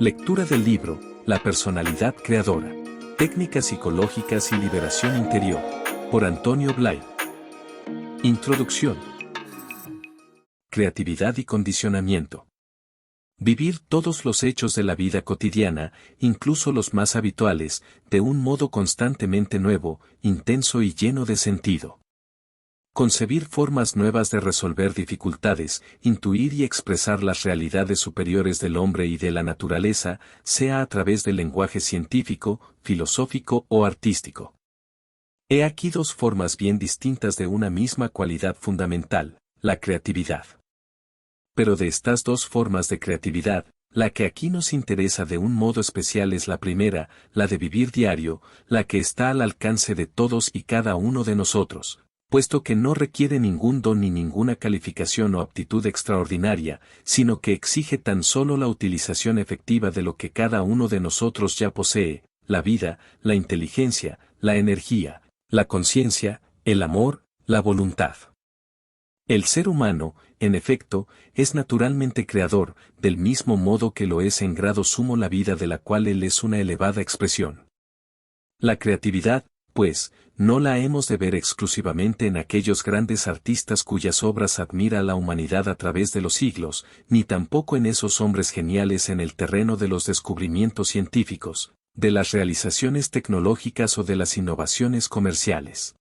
Lectura del libro, La personalidad creadora. Técnicas psicológicas y liberación interior. Por Antonio Blay. Introducción. Creatividad y condicionamiento. Vivir todos los hechos de la vida cotidiana, incluso los más habituales, de un modo constantemente nuevo, intenso y lleno de sentido. Concebir formas nuevas de resolver dificultades, intuir y expresar las realidades superiores del hombre y de la naturaleza, sea a través del lenguaje científico, filosófico o artístico. He aquí dos formas bien distintas de una misma cualidad fundamental, la creatividad. Pero de estas dos formas de creatividad, la que aquí nos interesa de un modo especial es la primera, la de vivir diario, la que está al alcance de todos y cada uno de nosotros, puesto que no requiere ningún don ni ninguna calificación o aptitud extraordinaria, sino que exige tan solo la utilización efectiva de lo que cada uno de nosotros ya posee, la vida, la inteligencia, la energía, la conciencia, el amor, la voluntad. El ser humano, en efecto, es naturalmente creador, del mismo modo que lo es en grado sumo la vida de la cual él es una elevada expresión. La creatividad, pues, no la hemos de ver exclusivamente en aquellos grandes artistas cuyas obras admira la humanidad a través de los siglos, ni tampoco en esos hombres geniales en el terreno de los descubrimientos científicos, de las realizaciones tecnológicas o de las innovaciones comerciales.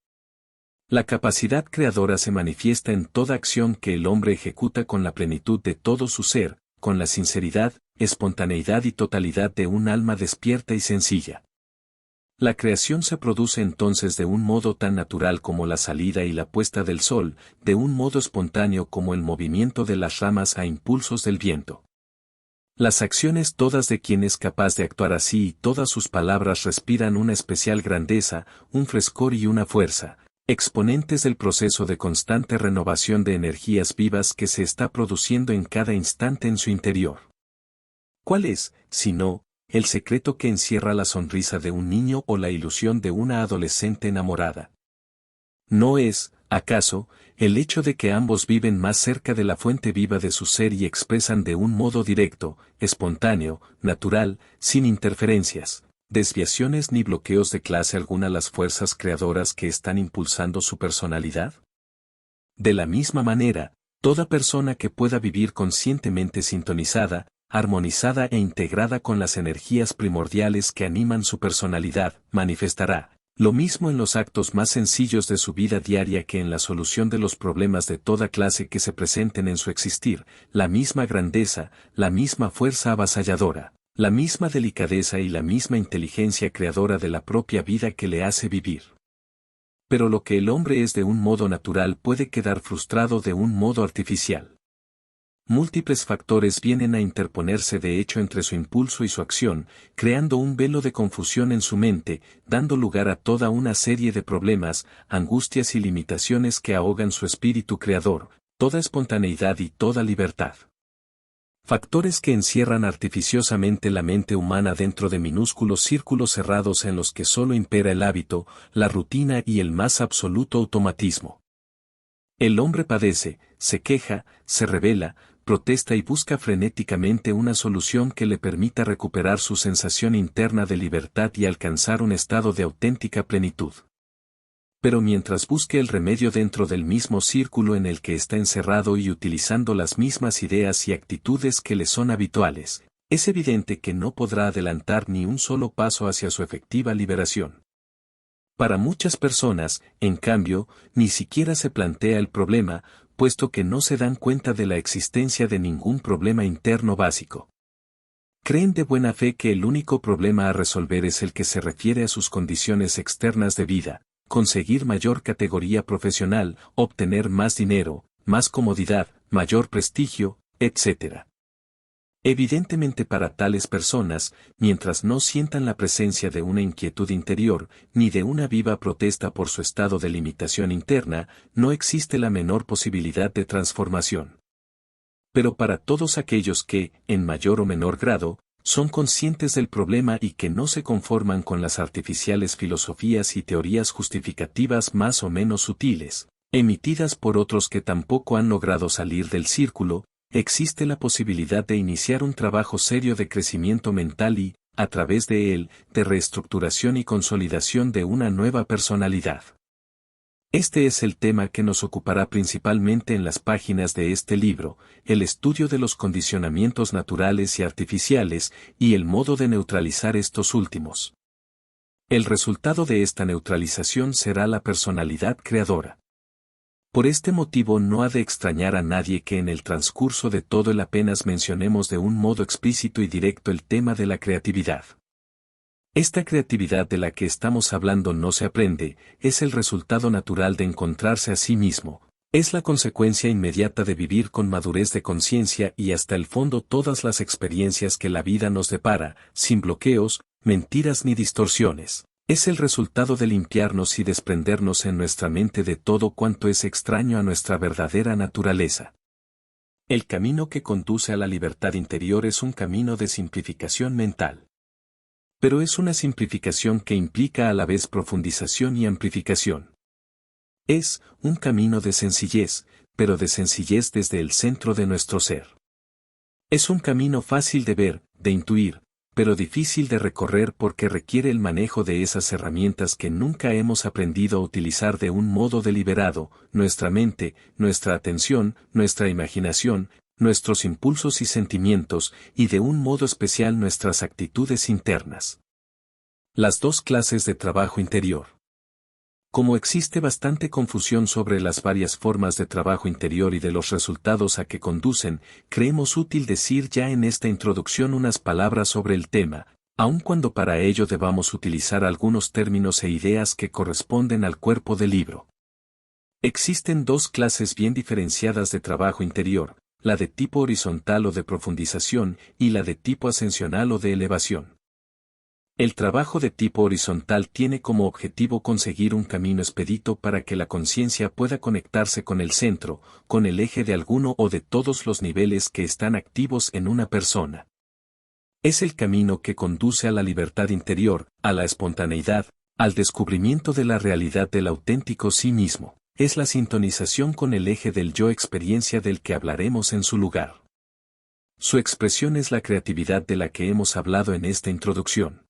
La capacidad creadora se manifiesta en toda acción que el hombre ejecuta con la plenitud de todo su ser, con la sinceridad, espontaneidad y totalidad de un alma despierta y sencilla. La creación se produce entonces de un modo tan natural como la salida y la puesta del sol, de un modo espontáneo como el movimiento de las ramas a impulsos del viento. Las acciones todas de quien es capaz de actuar así y todas sus palabras respiran una especial grandeza, un frescor y una fuerza, exponentes del proceso de constante renovación de energías vivas que se está produciendo en cada instante en su interior. ¿Cuál es, si no, el secreto que encierra la sonrisa de un niño o la ilusión de una adolescente enamorada? ¿No es, acaso, el hecho de que ambos viven más cerca de la fuente viva de su ser y expresan de un modo directo, espontáneo, natural, sin interferencias, desviaciones ni bloqueos de clase alguna las fuerzas creadoras que están impulsando su personalidad? De la misma manera, toda persona que pueda vivir conscientemente sintonizada, armonizada e integrada con las energías primordiales que animan su personalidad, manifestará, lo mismo en los actos más sencillos de su vida diaria que en la solución de los problemas de toda clase que se presenten en su existir, la misma grandeza, la misma fuerza avasalladora, la misma delicadeza y la misma inteligencia creadora de la propia vida que le hace vivir. Pero lo que el hombre es de un modo natural puede quedar frustrado de un modo artificial. Múltiples factores vienen a interponerse de hecho entre su impulso y su acción, creando un velo de confusión en su mente, dando lugar a toda una serie de problemas, angustias y limitaciones que ahogan su espíritu creador, toda espontaneidad y toda libertad. Factores que encierran artificiosamente la mente humana dentro de minúsculos círculos cerrados en los que solo impera el hábito, la rutina y el más absoluto automatismo. El hombre padece, se queja, se rebela, protesta y busca frenéticamente una solución que le permita recuperar su sensación interna de libertad y alcanzar un estado de auténtica plenitud. Pero mientras busque el remedio dentro del mismo círculo en el que está encerrado y utilizando las mismas ideas y actitudes que le son habituales, es evidente que no podrá adelantar ni un solo paso hacia su efectiva liberación. Para muchas personas, en cambio, ni siquiera se plantea el problema, puesto que no se dan cuenta de la existencia de ningún problema interno básico. Creen de buena fe que el único problema a resolver es el que se refiere a sus condiciones externas de vida, conseguir mayor categoría profesional, obtener más dinero, más comodidad, mayor prestigio, etc. Evidentemente para tales personas, mientras no sientan la presencia de una inquietud interior, ni de una viva protesta por su estado de limitación interna, no existe la menor posibilidad de transformación. Pero para todos aquellos que, en mayor o menor grado, son conscientes del problema y que no se conforman con las artificiales filosofías y teorías justificativas más o menos sutiles, emitidas por otros que tampoco han logrado salir del círculo, existe la posibilidad de iniciar un trabajo serio de crecimiento mental y, a través de él, de reestructuración y consolidación de una nueva personalidad. Este es el tema que nos ocupará principalmente en las páginas de este libro, el estudio de los condicionamientos naturales y artificiales y el modo de neutralizar estos últimos. El resultado de esta neutralización será la personalidad creadora. Por este motivo no ha de extrañar a nadie que en el transcurso de todo el apenas mencionemos de un modo explícito y directo el tema de la creatividad. Esta creatividad de la que estamos hablando no se aprende, es el resultado natural de encontrarse a sí mismo, es la consecuencia inmediata de vivir con madurez de conciencia y hasta el fondo todas las experiencias que la vida nos depara, sin bloqueos, mentiras ni distorsiones. Es el resultado de limpiarnos y desprendernos en nuestra mente de todo cuanto es extraño a nuestra verdadera naturaleza. El camino que conduce a la libertad interior es un camino de simplificación mental. Pero es una simplificación que implica a la vez profundización y amplificación. Es un camino de sencillez, pero de sencillez desde el centro de nuestro ser. Es un camino fácil de ver, de intuir, pero difícil de recorrer porque requiere el manejo de esas herramientas que nunca hemos aprendido a utilizar de un modo deliberado, nuestra mente, nuestra atención, nuestra imaginación, nuestros impulsos y sentimientos, y de un modo especial nuestras actitudes internas. Las dos clases de trabajo interior. Como existe bastante confusión sobre las varias formas de trabajo interior y de los resultados a que conducen, creemos útil decir ya en esta introducción unas palabras sobre el tema, aun cuando para ello debamos utilizar algunos términos e ideas que corresponden al cuerpo del libro. Existen dos clases bien diferenciadas de trabajo interior, la de tipo horizontal o de profundización y la de tipo ascensional o de elevación. El trabajo de tipo horizontal tiene como objetivo conseguir un camino expedito para que la conciencia pueda conectarse con el centro, con el eje de alguno o de todos los niveles que están activos en una persona. Es el camino que conduce a la libertad interior, a la espontaneidad, al descubrimiento de la realidad del auténtico sí mismo. Es la sintonización con el eje del yo experiencia del que hablaremos en su lugar. Su expresión es la creatividad de la que hemos hablado en esta introducción.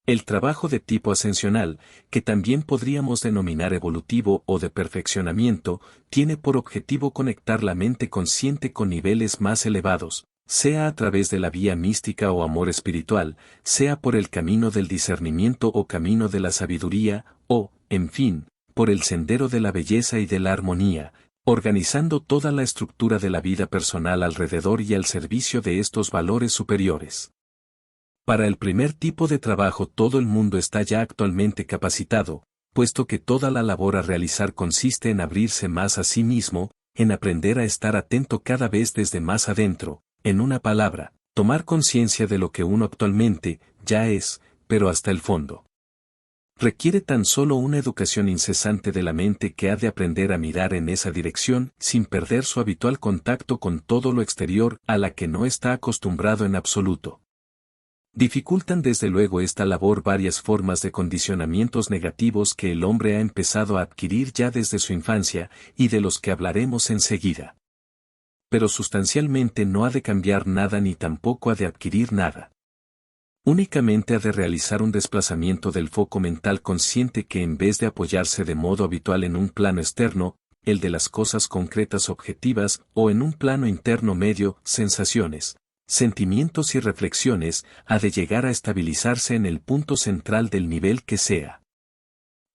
El trabajo de tipo ascensional, que también podríamos denominar evolutivo o de perfeccionamiento, tiene por objetivo conectar la mente consciente con niveles más elevados, sea a través de la vía mística o amor espiritual, sea por el camino del discernimiento o camino de la sabiduría, o, en fin, por el sendero de la belleza y de la armonía, organizando toda la estructura de la vida personal alrededor y al servicio de estos valores superiores. Para el primer tipo de trabajo todo el mundo está ya actualmente capacitado, puesto que toda la labor a realizar consiste en abrirse más a sí mismo, en aprender a estar atento cada vez desde más adentro, en una palabra, tomar conciencia de lo que uno actualmente ya es, pero hasta el fondo. Requiere tan solo una educación incesante de la mente que ha de aprender a mirar en esa dirección sin perder su habitual contacto con todo lo exterior a la que no está acostumbrado en absoluto. Dificultan desde luego esta labor varias formas de condicionamientos negativos que el hombre ha empezado a adquirir ya desde su infancia y de los que hablaremos enseguida. Pero sustancialmente no ha de cambiar nada ni tampoco ha de adquirir nada. Únicamente ha de realizar un desplazamiento del foco mental consciente que en vez de apoyarse de modo habitual en un plano externo, el de las cosas concretas objetivas o en un plano interno medio, sensaciones, sentimientos y reflexiones, ha de llegar a estabilizarse en el punto central del nivel que sea.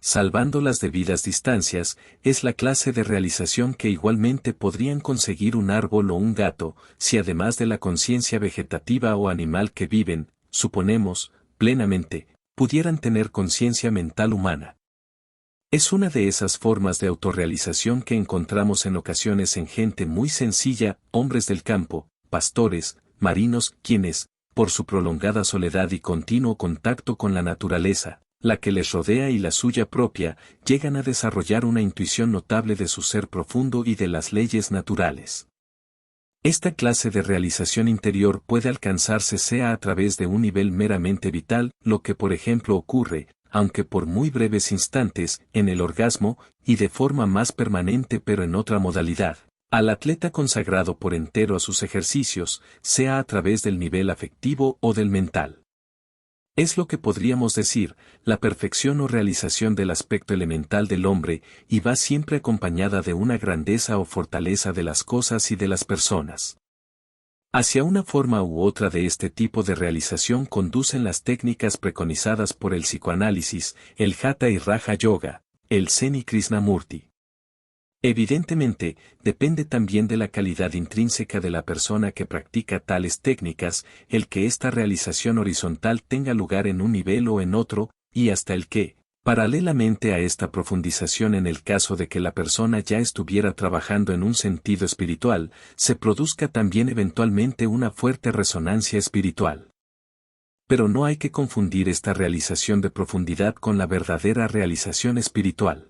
Salvando las debidas distancias, es la clase de realización que igualmente podrían conseguir un árbol o un gato, si además de la conciencia vegetativa o animal que viven, suponemos, plenamente, pudieran tener conciencia mental humana. Es una de esas formas de autorrealización que encontramos en ocasiones en gente muy sencilla, hombres del campo, pastores, marinos, quienes, por su prolongada soledad y continuo contacto con la naturaleza, la que les rodea y la suya propia, llegan a desarrollar una intuición notable de su ser profundo y de las leyes naturales. Esta clase de realización interior puede alcanzarse sea a través de un nivel meramente vital, lo que por ejemplo ocurre, aunque por muy breves instantes, en el orgasmo, y de forma más permanente pero en otra modalidad, Al atleta consagrado por entero a sus ejercicios, sea a través del nivel afectivo o del mental. Es lo que podríamos decir, la perfección o realización del aspecto elemental del hombre, y va siempre acompañada de una grandeza o fortaleza de las cosas y de las personas. Hacia una forma u otra de este tipo de realización conducen las técnicas preconizadas por el psicoanálisis, el Hatha y Raja Yoga, el Zen y Krishnamurti. Evidentemente, depende también de la calidad intrínseca de la persona que practica tales técnicas, el que esta realización horizontal tenga lugar en un nivel o en otro, y hasta el que, paralelamente a esta profundización en el caso de que la persona ya estuviera trabajando en un sentido espiritual, se produzca también eventualmente una fuerte resonancia espiritual. Pero no hay que confundir esta realización de profundidad con la verdadera realización espiritual.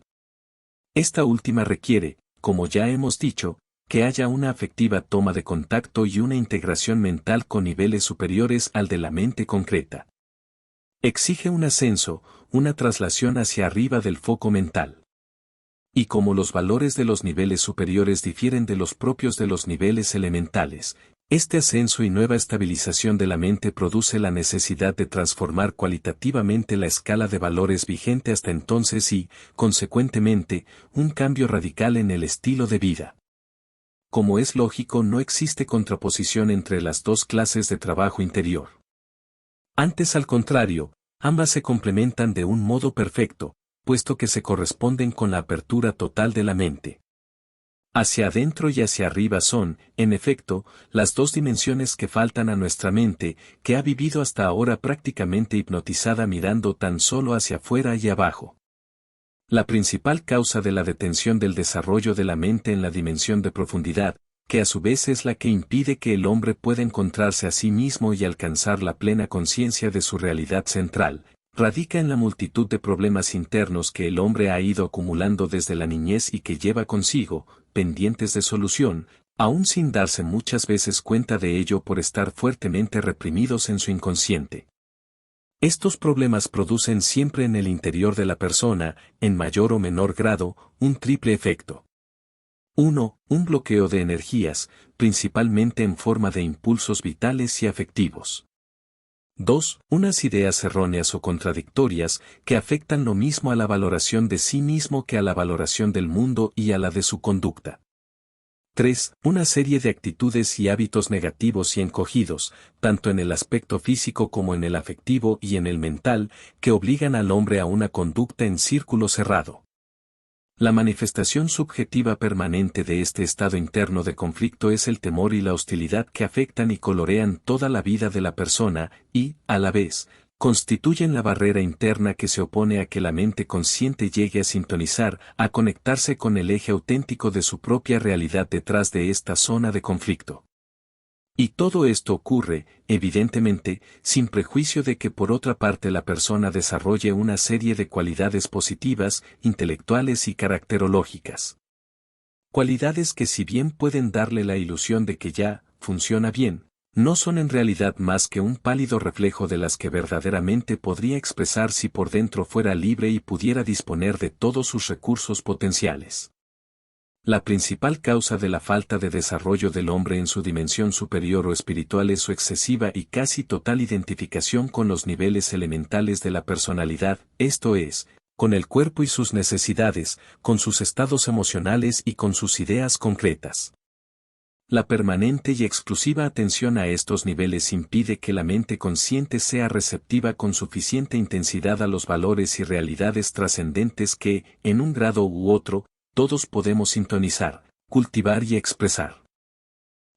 Esta última requiere, como ya hemos dicho, que haya una afectiva toma de contacto y una integración mental con niveles superiores al de la mente concreta. Exige un ascenso, una traslación hacia arriba del foco mental. Y como los valores de los niveles superiores difieren de los propios de los niveles elementales, este ascenso y nueva estabilización de la mente produce la necesidad de transformar cualitativamente la escala de valores vigente hasta entonces y, consecuentemente, un cambio radical en el estilo de vida. Como es lógico, no existe contraposición entre las dos clases de trabajo interior. Antes, al contrario, ambas se complementan de un modo perfecto, puesto que se corresponden con la apertura total de la mente. Hacia adentro y hacia arriba son, en efecto, las dos dimensiones que faltan a nuestra mente, que ha vivido hasta ahora prácticamente hipnotizada mirando tan solo hacia afuera y abajo. La principal causa de la detención del desarrollo de la mente en la dimensión de profundidad, que a su vez es la que impide que el hombre pueda encontrarse a sí mismo y alcanzar la plena conciencia de su realidad central, radica en la multitud de problemas internos que el hombre ha ido acumulando desde la niñez y que lleva consigo, pendientes de solución, aún sin darse muchas veces cuenta de ello por estar fuertemente reprimidos en su inconsciente. Estos problemas producen siempre en el interior de la persona, en mayor o menor grado, un triple efecto. 1. Un bloqueo de energías, principalmente en forma de impulsos vitales y afectivos. 2. Unas ideas erróneas o contradictorias que afectan lo mismo a la valoración de sí mismo que a la valoración del mundo y a la de su conducta. 3. Una serie de actitudes y hábitos negativos y encogidos, tanto en el aspecto físico como en el afectivo y en el mental, que obligan al hombre a una conducta en círculo cerrado. La manifestación subjetiva permanente de este estado interno de conflicto es el temor y la hostilidad que afectan y colorean toda la vida de la persona y, a la vez, constituyen la barrera interna que se opone a que la mente consciente llegue a sintonizar, a conectarse con el eje auténtico de su propia realidad detrás de esta zona de conflicto. Y todo esto ocurre, evidentemente, sin prejuicio de que por otra parte la persona desarrolle una serie de cualidades positivas, intelectuales y caracterológicas. Cualidades que si bien pueden darle la ilusión de que ya funciona bien, no son en realidad más que un pálido reflejo de las que verdaderamente podría expresar si por dentro fuera libre y pudiera disponer de todos sus recursos potenciales. La principal causa de la falta de desarrollo del hombre en su dimensión superior o espiritual es su excesiva y casi total identificación con los niveles elementales de la personalidad, esto es, con el cuerpo y sus necesidades, con sus estados emocionales y con sus ideas concretas. La permanente y exclusiva atención a estos niveles impide que la mente consciente sea receptiva con suficiente intensidad a los valores y realidades trascendentes que, en un grado u otro, todos podemos sintonizar, cultivar y expresar.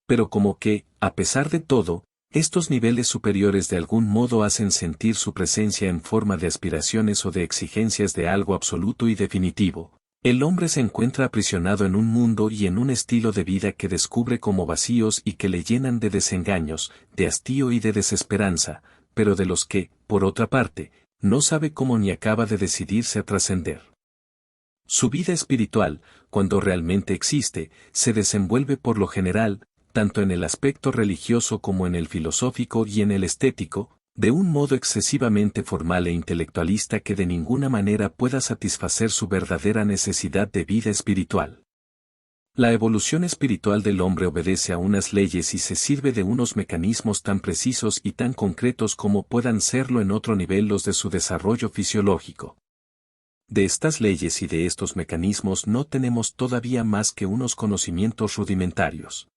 Pero como que, a pesar de todo, estos niveles superiores de algún modo hacen sentir su presencia en forma de aspiraciones o de exigencias de algo absoluto y definitivo, el hombre se encuentra aprisionado en un mundo y en un estilo de vida que descubre como vacíos y que le llenan de desengaños, de hastío y de desesperanza, pero de los que, por otra parte, no sabe cómo ni acaba de decidirse a trascender. Su vida espiritual, cuando realmente existe, se desenvuelve por lo general, tanto en el aspecto religioso como en el filosófico y en el estético, de un modo excesivamente formal e intelectualista que de ninguna manera pueda satisfacer su verdadera necesidad de vida espiritual. La evolución espiritual del hombre obedece a unas leyes y se sirve de unos mecanismos tan precisos y tan concretos como puedan serlo en otro nivel los de su desarrollo fisiológico. De estas leyes y de estos mecanismos no tenemos todavía más que unos conocimientos rudimentarios.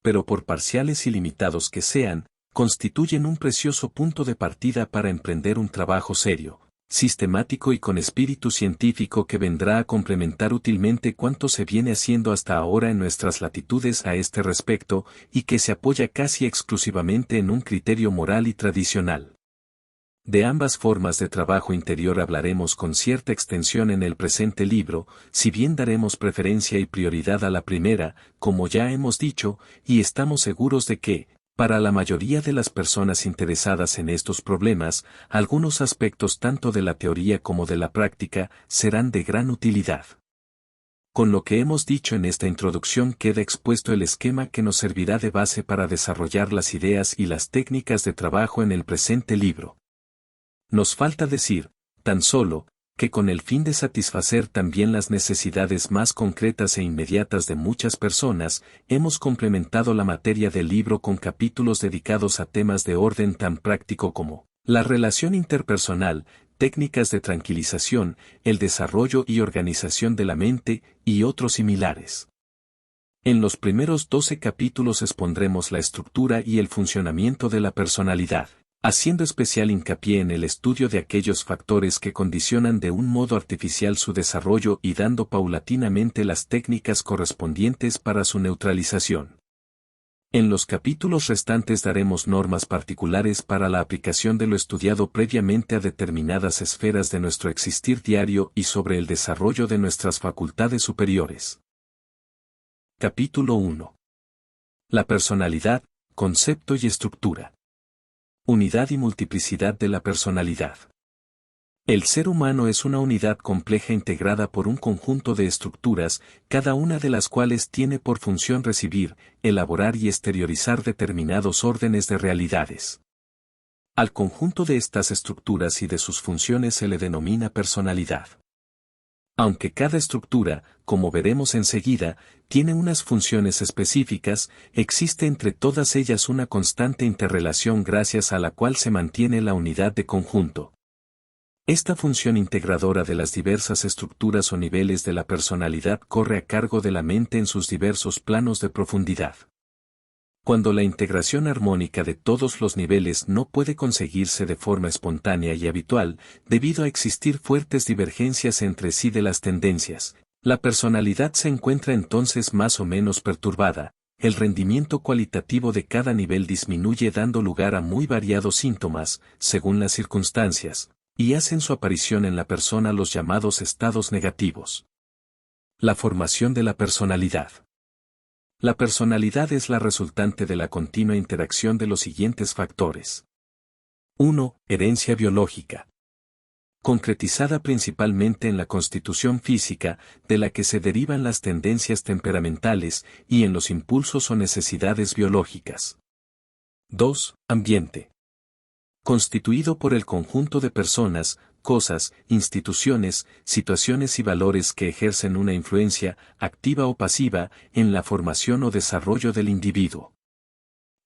Pero por parciales y limitados que sean, constituyen un precioso punto de partida para emprender un trabajo serio, sistemático y con espíritu científico que vendrá a complementar útilmente cuanto se viene haciendo hasta ahora en nuestras latitudes a este respecto y que se apoya casi exclusivamente en un criterio moral y tradicional. De ambas formas de trabajo interior hablaremos con cierta extensión en el presente libro, si bien daremos preferencia y prioridad a la primera, como ya hemos dicho, y estamos seguros de que, para la mayoría de las personas interesadas en estos problemas, algunos aspectos tanto de la teoría como de la práctica serán de gran utilidad. Con lo que hemos dicho en esta introducción queda expuesto el esquema que nos servirá de base para desarrollar las ideas y las técnicas de trabajo en el presente libro. Nos falta decir, tan solo, que con el fin de satisfacer también las necesidades más concretas e inmediatas de muchas personas, hemos complementado la materia del libro con capítulos dedicados a temas de orden tan práctico como la relación interpersonal, técnicas de tranquilización, el desarrollo y organización de la mente, y otros similares. En los primeros 12 capítulos expondremos la estructura y el funcionamiento de la personalidad, haciendo especial hincapié en el estudio de aquellos factores que condicionan de un modo artificial su desarrollo y dando paulatinamente las técnicas correspondientes para su neutralización. En los capítulos restantes daremos normas particulares para la aplicación de lo estudiado previamente a determinadas esferas de nuestro existir diario y sobre el desarrollo de nuestras facultades superiores. Capítulo 1. La personalidad, concepto y estructura. Unidad y multiplicidad de la personalidad. El ser humano es una unidad compleja integrada por un conjunto de estructuras, cada una de las cuales tiene por función recibir, elaborar y exteriorizar determinados órdenes de realidades. Al conjunto de estas estructuras y de sus funciones se le denomina personalidad. Aunque cada estructura, como veremos enseguida, tiene unas funciones específicas, existe entre todas ellas una constante interrelación gracias a la cual se mantiene la unidad de conjunto. Esta función integradora de las diversas estructuras o niveles de la personalidad corre a cargo de la mente en sus diversos planos de profundidad. Cuando la integración armónica de todos los niveles no puede conseguirse de forma espontánea y habitual, debido a existir fuertes divergencias entre sí de las tendencias, la personalidad se encuentra entonces más o menos perturbada, el rendimiento cualitativo de cada nivel disminuye dando lugar a muy variados síntomas, según las circunstancias, y hacen su aparición en la persona los llamados estados negativos. La formación de la personalidad. La personalidad es la resultante de la continua interacción de los siguientes factores. 1. Herencia biológica. Concretizada principalmente en la constitución física, de la que se derivan las tendencias temperamentales, y en los impulsos o necesidades biológicas. 2. Ambiente. Constituido por el conjunto de personas, cosas, instituciones, situaciones y valores que ejercen una influencia, activa o pasiva, en la formación o desarrollo del individuo.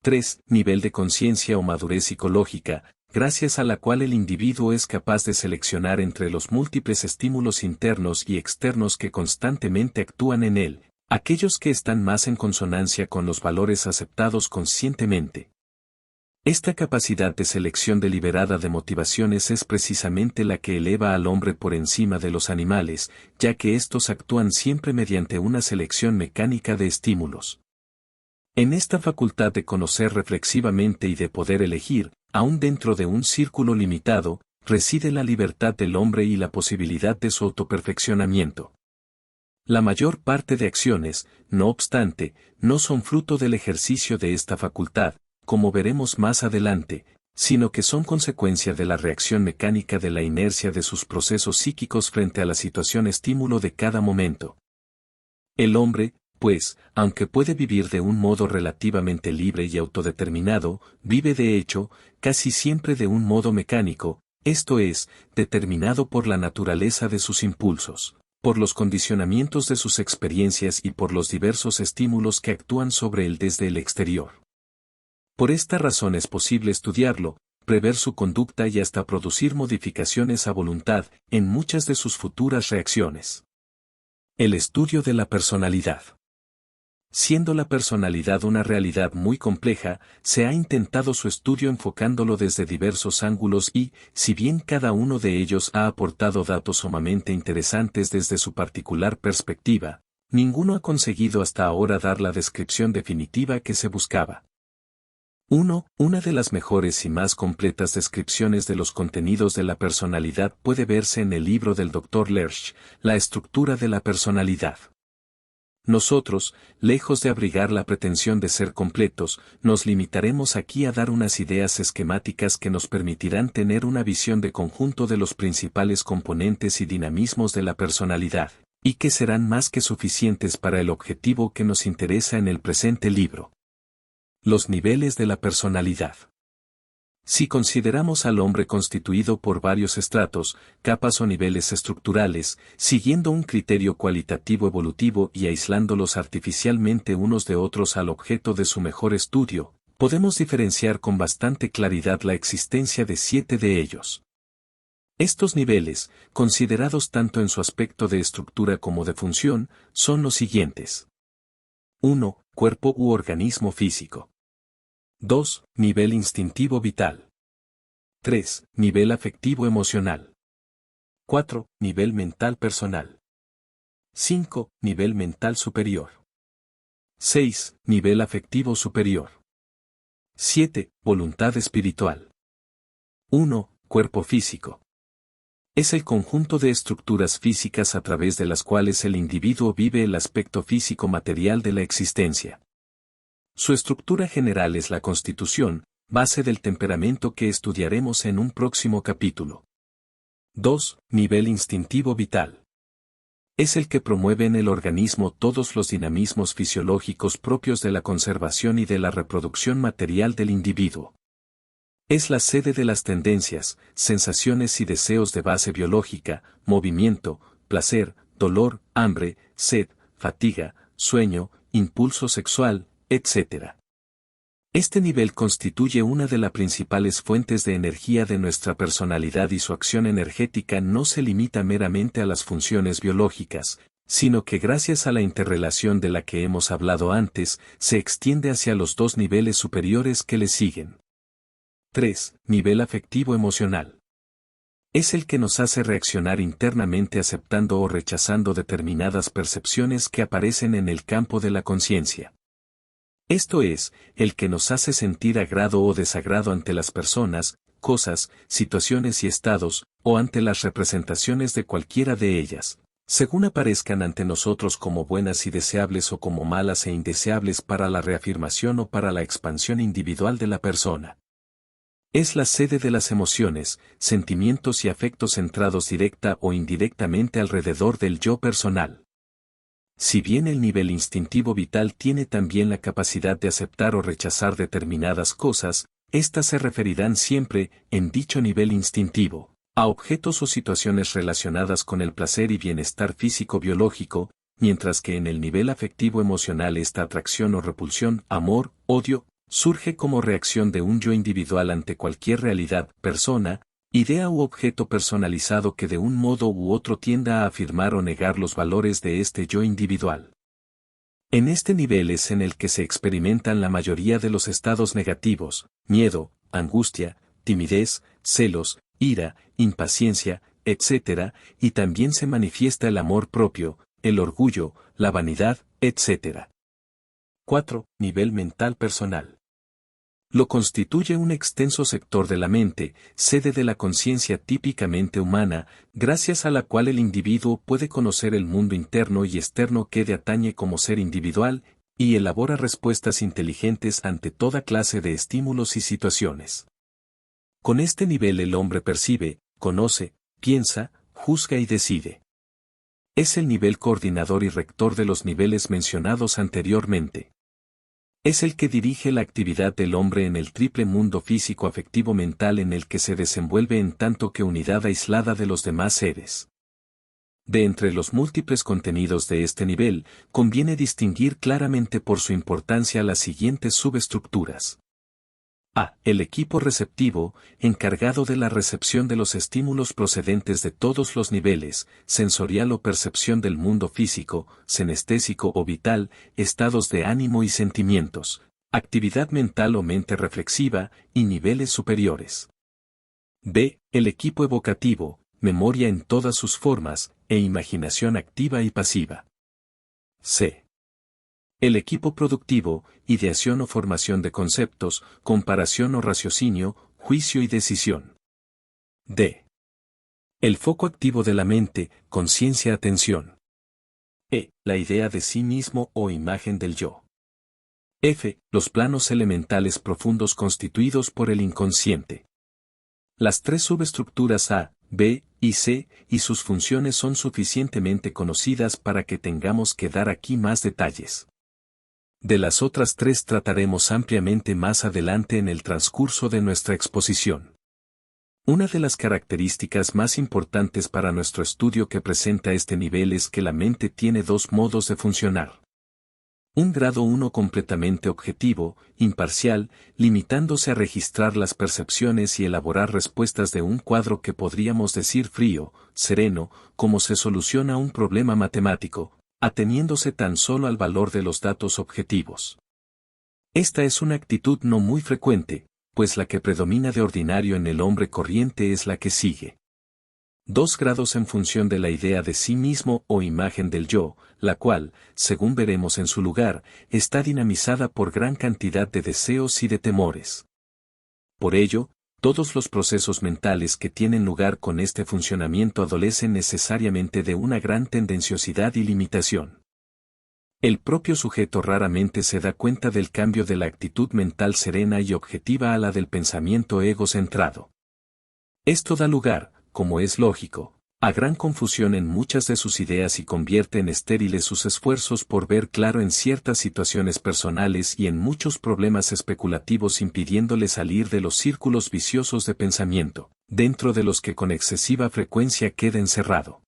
3. Nivel de conciencia o madurez psicológica, gracias a la cual el individuo es capaz de seleccionar entre los múltiples estímulos internos y externos que constantemente actúan en él, aquellos que están más en consonancia con los valores aceptados conscientemente. Esta capacidad de selección deliberada de motivaciones es precisamente la que eleva al hombre por encima de los animales, ya que estos actúan siempre mediante una selección mecánica de estímulos. En esta facultad de conocer reflexivamente y de poder elegir, aun dentro de un círculo limitado, reside la libertad del hombre y la posibilidad de su autoperfeccionamiento. La mayor parte de acciones, no obstante, no son fruto del ejercicio de esta facultad, como veremos más adelante, sino que son consecuencia de la reacción mecánica de la inercia de sus procesos psíquicos frente a la situación estímulo de cada momento. El hombre, pues, aunque puede vivir de un modo relativamente libre y autodeterminado, vive de hecho, casi siempre de un modo mecánico, esto es, determinado por la naturaleza de sus impulsos. por los condicionamientos de sus experiencias y por los diversos estímulos que actúan sobre él desde el exterior. Por esta razón es posible estudiarlo, prever su conducta y hasta producir modificaciones a voluntad en muchas de sus futuras reacciones. El estudio de la personalidad. Siendo la personalidad una realidad muy compleja, se ha intentado su estudio enfocándolo desde diversos ángulos y, si bien cada uno de ellos ha aportado datos sumamente interesantes desde su particular perspectiva, ninguno ha conseguido hasta ahora dar la descripción definitiva que se buscaba. Una de las mejores y más completas descripciones de los contenidos de la personalidad puede verse en el libro del Dr. Lerch, La estructura de la personalidad. Nosotros, lejos de abrigar la pretensión de ser completos, nos limitaremos aquí a dar unas ideas esquemáticas que nos permitirán tener una visión de conjunto de los principales componentes y dinamismos de la personalidad, y que serán más que suficientes para el objetivo que nos interesa en el presente libro. Los niveles de la personalidad. Si consideramos al hombre constituido por varios estratos, capas o niveles estructurales, siguiendo un criterio cualitativo evolutivo y aislándolos artificialmente unos de otros al objeto de su mejor estudio, podemos diferenciar con bastante claridad la existencia de 7 de ellos. Estos niveles, considerados tanto en su aspecto de estructura como de función, son los siguientes. 1. Cuerpo u organismo físico. 2. Nivel instintivo vital. 3. Nivel afectivo emocional. 4. Nivel mental personal. 5. Nivel mental superior. 6. Nivel afectivo superior. 7. Voluntad espiritual. 1. Cuerpo físico. Es el conjunto de estructuras físicas a través de las cuales el individuo vive el aspecto físico material de la existencia. Su estructura general es la constitución, base del temperamento que estudiaremos en un próximo capítulo. 2. Nivel instintivo vital. Es el que promueve en el organismo todos los dinamismos fisiológicos propios de la conservación y de la reproducción material del individuo. Es la sede de las tendencias, sensaciones y deseos de base biológica, movimiento, placer, dolor, hambre, sed, fatiga, sueño, impulso sexual, etc. Este nivel constituye una de las principales fuentes de energía de nuestra personalidad y su acción energética no se limita meramente a las funciones biológicas, sino que gracias a la interrelación de la que hemos hablado antes, se extiende hacia los 2 niveles superiores que le siguen. 3. Nivel afectivo emocional. Es el que nos hace reaccionar internamente aceptando o rechazando determinadas percepciones que aparecen en el campo de la conciencia. Esto es, el que nos hace sentir agrado o desagrado ante las personas, cosas, situaciones y estados, o ante las representaciones de cualquiera de ellas, según aparezcan ante nosotros como buenas y deseables o como malas e indeseables para la reafirmación o para la expansión individual de la persona. Es la sede de las emociones, sentimientos y afectos centrados directa o indirectamente alrededor del yo personal. Si bien el nivel instintivo vital tiene también la capacidad de aceptar o rechazar determinadas cosas, éstas se referirán siempre, en dicho nivel instintivo, a objetos o situaciones relacionadas con el placer y bienestar físico-biológico, mientras que en el nivel afectivo emocional esta atracción o repulsión, amor, odio, surge como reacción de un yo individual ante cualquier realidad, persona, idea u objeto personalizado que de un modo u otro tienda a afirmar o negar los valores de este yo individual. En este nivel es en el que se experimentan la mayoría de los estados negativos, miedo, angustia, timidez, celos, ira, impaciencia, etc., y también se manifiesta el amor propio, el orgullo, la vanidad, etc. 4. Nivel mental personal. Lo constituye un extenso sector de la mente, sede de la conciencia típicamente humana, gracias a la cual el individuo puede conocer el mundo interno y externo que le atañe como ser individual, y elabora respuestas inteligentes ante toda clase de estímulos y situaciones. Con este nivel el hombre percibe, conoce, piensa, juzga y decide. Es el nivel coordinador y rector de los niveles mencionados anteriormente. Es el que dirige la actividad del hombre en el triple mundo físico-afectivo-mental en el que se desenvuelve en tanto que unidad aislada de los demás seres. De entre los múltiples contenidos de este nivel, conviene distinguir claramente por su importancia las siguientes subestructuras. A. El equipo receptivo, encargado de la recepción de los estímulos procedentes de todos los niveles, sensorial o percepción del mundo físico, senestésico o vital, estados de ánimo y sentimientos, actividad mental o mente reflexiva, y niveles superiores. B. El equipo evocativo, memoria en todas sus formas, e imaginación activa y pasiva. C. El equipo productivo, ideación o formación de conceptos, comparación o raciocinio, juicio y decisión. D. El foco activo de la mente, conciencia-atención. E. La idea de sí mismo o imagen del yo. F. Los planos elementales profundos constituidos por el inconsciente. Las tres subestructuras A, B y C y sus funciones son suficientemente conocidas para que tengamos que dar aquí más detalles. De las otras tres trataremos ampliamente más adelante en el transcurso de nuestra exposición. Una de las características más importantes para nuestro estudio que presenta este nivel es que la mente tiene dos modos de funcionar. Un grado 1 completamente objetivo, imparcial, limitándose a registrar las percepciones y elaborar respuestas de un cuadro que podríamos decir frío, sereno, como se soluciona un problema matemático, ateniéndose tan solo al valor de los datos objetivos. Esta es una actitud no muy frecuente, pues la que predomina de ordinario en el hombre corriente es la que sigue. 2 grados en función de la idea de sí mismo o imagen del yo, la cual, según veremos en su lugar, está dinamizada por gran cantidad de deseos y de temores. Por ello, todos los procesos mentales que tienen lugar con este funcionamiento adolecen necesariamente de una gran tendenciosidad y limitación. El propio sujeto raramente se da cuenta del cambio de la actitud mental serena y objetiva a la del pensamiento egocentrado. Esto da lugar, como es lógico, a gran confusión en muchas de sus ideas y convierte en estériles sus esfuerzos por ver claro en ciertas situaciones personales y en muchos problemas especulativos, impidiéndole salir de los círculos viciosos de pensamiento, dentro de los que con excesiva frecuencia queda encerrado.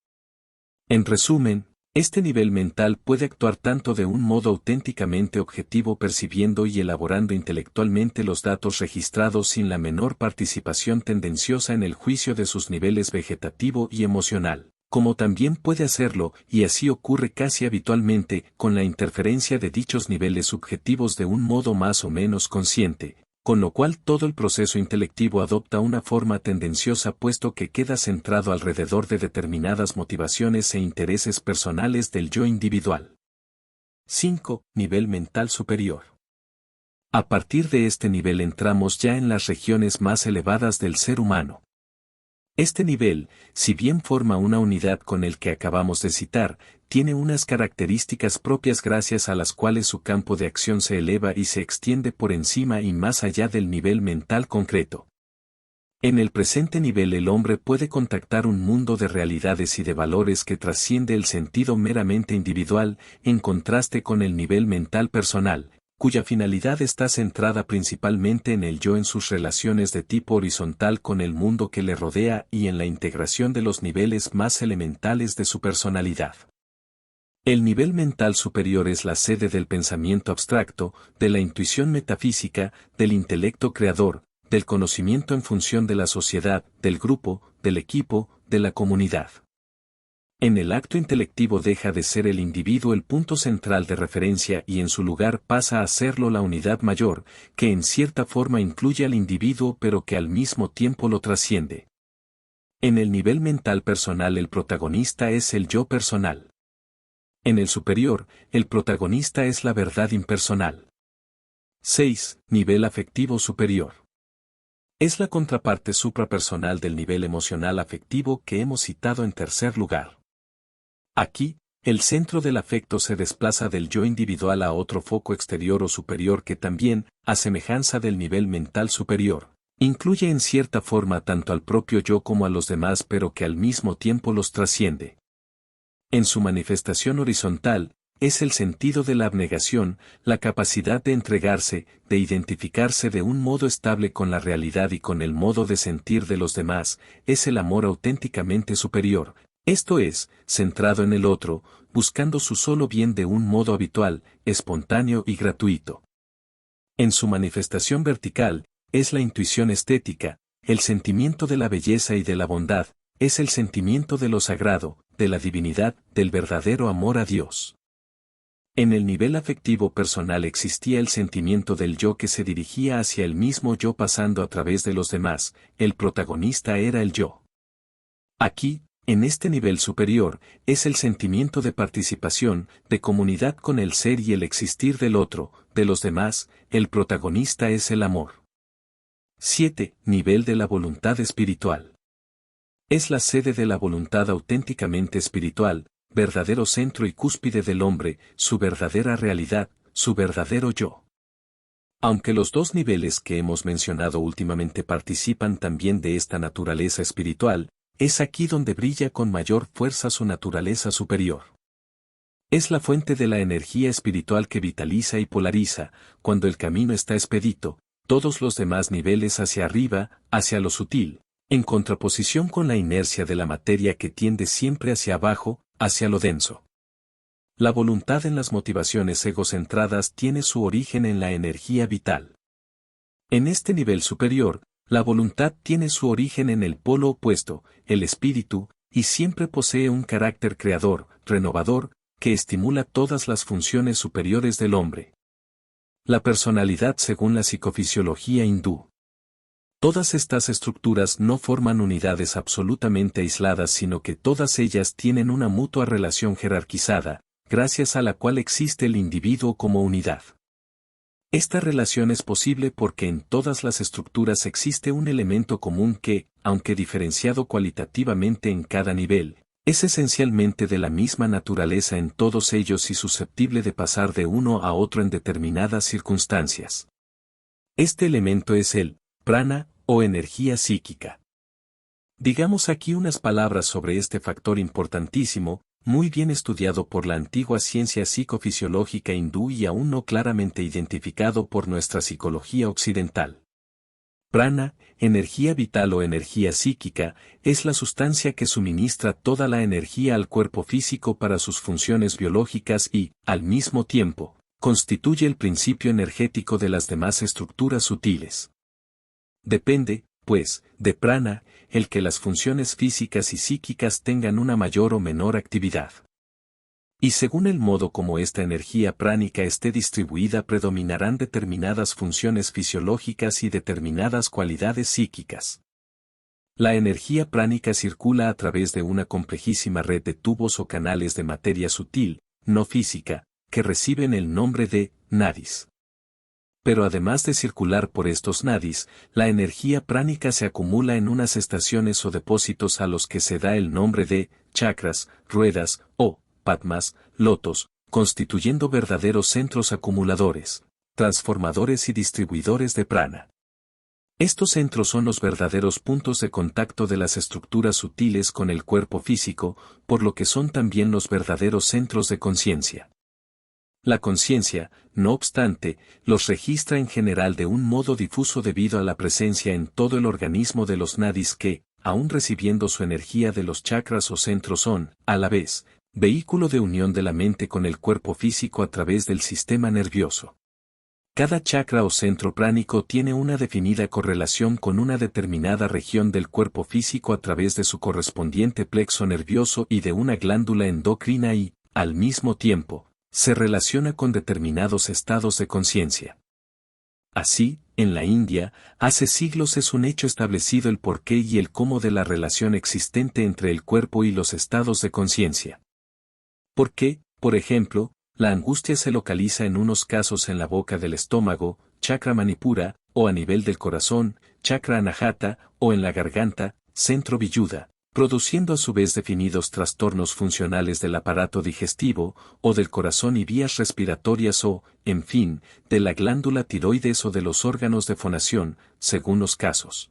En resumen, este nivel mental puede actuar tanto de un modo auténticamente objetivo, percibiendo y elaborando intelectualmente los datos registrados sin la menor participación tendenciosa en el juicio de sus niveles vegetativo y emocional, como también puede hacerlo, y así ocurre casi habitualmente, con la interferencia de dichos niveles subjetivos de un modo más o menos consciente, con lo cual todo el proceso intelectivo adopta una forma tendenciosa puesto que queda centrado alrededor de determinadas motivaciones e intereses personales del yo individual. 5. Nivel mental superior. A partir de este nivel entramos ya en las regiones más elevadas del ser humano. Este nivel, si bien forma una unidad con el que acabamos de citar, tiene unas características propias gracias a las cuales su campo de acción se eleva y se extiende por encima y más allá del nivel mental concreto. En el presente nivel el hombre puede contactar un mundo de realidades y de valores que trasciende el sentido meramente individual, en contraste con el nivel mental personal, cuya finalidad está centrada principalmente en el yo, en sus relaciones de tipo horizontal con el mundo que le rodea y en la integración de los niveles más elementales de su personalidad. El nivel mental superior es la sede del pensamiento abstracto, de la intuición metafísica, del intelecto creador, del conocimiento en función de la sociedad, del grupo, del equipo, de la comunidad. En el acto intelectivo deja de ser el individuo el punto central de referencia y en su lugar pasa a serlo la unidad mayor, que en cierta forma incluye al individuo pero que al mismo tiempo lo trasciende. En el nivel mental personal el protagonista es el yo personal. En el superior, el protagonista es la verdad impersonal. 6. Nivel afectivo superior. Es la contraparte suprapersonal del nivel emocional afectivo que hemos citado en tercer lugar. Aquí, el centro del afecto se desplaza del yo individual a otro foco exterior o superior que también, a semejanza del nivel mental superior, incluye en cierta forma tanto al propio yo como a los demás pero que al mismo tiempo los trasciende. En su manifestación horizontal, es el sentido de la abnegación, la capacidad de entregarse, de identificarse de un modo estable con la realidad y con el modo de sentir de los demás, es el amor auténticamente superior, Esto es, centrado en el otro, buscando su solo bien de un modo habitual, espontáneo y gratuito. En su manifestación vertical, es la intuición estética, el sentimiento de la belleza y de la bondad, es el sentimiento de lo sagrado, de la divinidad, del verdadero amor a Dios. En el nivel afectivo personal existía el sentimiento del yo que se dirigía hacia el mismo yo pasando a través de los demás, el protagonista era el yo. Aquí, en este nivel superior, es el sentimiento de participación, de comunidad con el ser y el existir del otro, de los demás, el protagonista es el amor. 7. Nivel de la voluntad espiritual. Es la sede de la voluntad auténticamente espiritual, verdadero centro y cúspide del hombre, su verdadera realidad, su verdadero yo. Aunque los dos niveles que hemos mencionado últimamente participan también de esta naturaleza espiritual, es aquí donde brilla con mayor fuerza su naturaleza superior. Es la fuente de la energía espiritual que vitaliza y polariza, cuando el camino está expedito, todos los demás niveles hacia arriba, hacia lo sutil, en contraposición con la inercia de la materia que tiende siempre hacia abajo, hacia lo denso. La voluntad en las motivaciones egocentradas tiene su origen en la energía vital. En este nivel superior, la voluntad tiene su origen en el polo opuesto, el espíritu, y siempre posee un carácter creador, renovador, que estimula todas las funciones superiores del hombre. La personalidad según la psicofisiología hindú. Todas estas estructuras no forman unidades absolutamente aisladas, sino que todas ellas tienen una mutua relación jerarquizada, gracias a la cual existe el individuo como unidad. Esta relación es posible porque en todas las estructuras existe un elemento común que, aunque diferenciado cualitativamente en cada nivel, es esencialmente de la misma naturaleza en todos ellos y susceptible de pasar de uno a otro en determinadas circunstancias. Este elemento es el prana, o energía psíquica. Digamos aquí unas palabras sobre este factor importantísimo, muy bien estudiado por la antigua ciencia psicofisiológica hindú y aún no claramente identificado por nuestra psicología occidental. Prana, energía vital o energía psíquica, es la sustancia que suministra toda la energía al cuerpo físico para sus funciones biológicas y, al mismo tiempo, constituye el principio energético de las demás estructuras sutiles. Depende, pues, de prana, el que las funciones físicas y psíquicas tengan una mayor o menor actividad. Y según el modo como esta energía pránica esté distribuida predominarán determinadas funciones fisiológicas y determinadas cualidades psíquicas. La energía pránica circula a través de una complejísima red de tubos o canales de materia sutil, no física, que reciben el nombre de nadis. Pero además de circular por estos nadis, la energía pránica se acumula en unas estaciones o depósitos a los que se da el nombre de chakras, ruedas, o padmas, lotos, constituyendo verdaderos centros acumuladores, transformadores y distribuidores de prana. Estos centros son los verdaderos puntos de contacto de las estructuras sutiles con el cuerpo físico, por lo que son también los verdaderos centros de conciencia. La conciencia, no obstante, los registra en general de un modo difuso debido a la presencia en todo el organismo de los nadis que, aun recibiendo su energía de los chakras o centros son, a la vez, vehículo de unión de la mente con el cuerpo físico a través del sistema nervioso. Cada chakra o centro pránico tiene una definida correlación con una determinada región del cuerpo físico a través de su correspondiente plexo nervioso y de una glándula endocrina y, al mismo tiempo, se relaciona con determinados estados de conciencia. Así, en la India, hace siglos es un hecho establecido el porqué y el cómo de la relación existente entre el cuerpo y los estados de conciencia. ¿Por qué, por ejemplo, la angustia se localiza en unos casos en la boca del estómago, chakra manipura, o a nivel del corazón, chakra anahata, o en la garganta, centro villuda, produciendo a su vez definidos trastornos funcionales del aparato digestivo, o del corazón y vías respiratorias o, en fin, de la glándula tiroides o de los órganos de fonación, según los casos.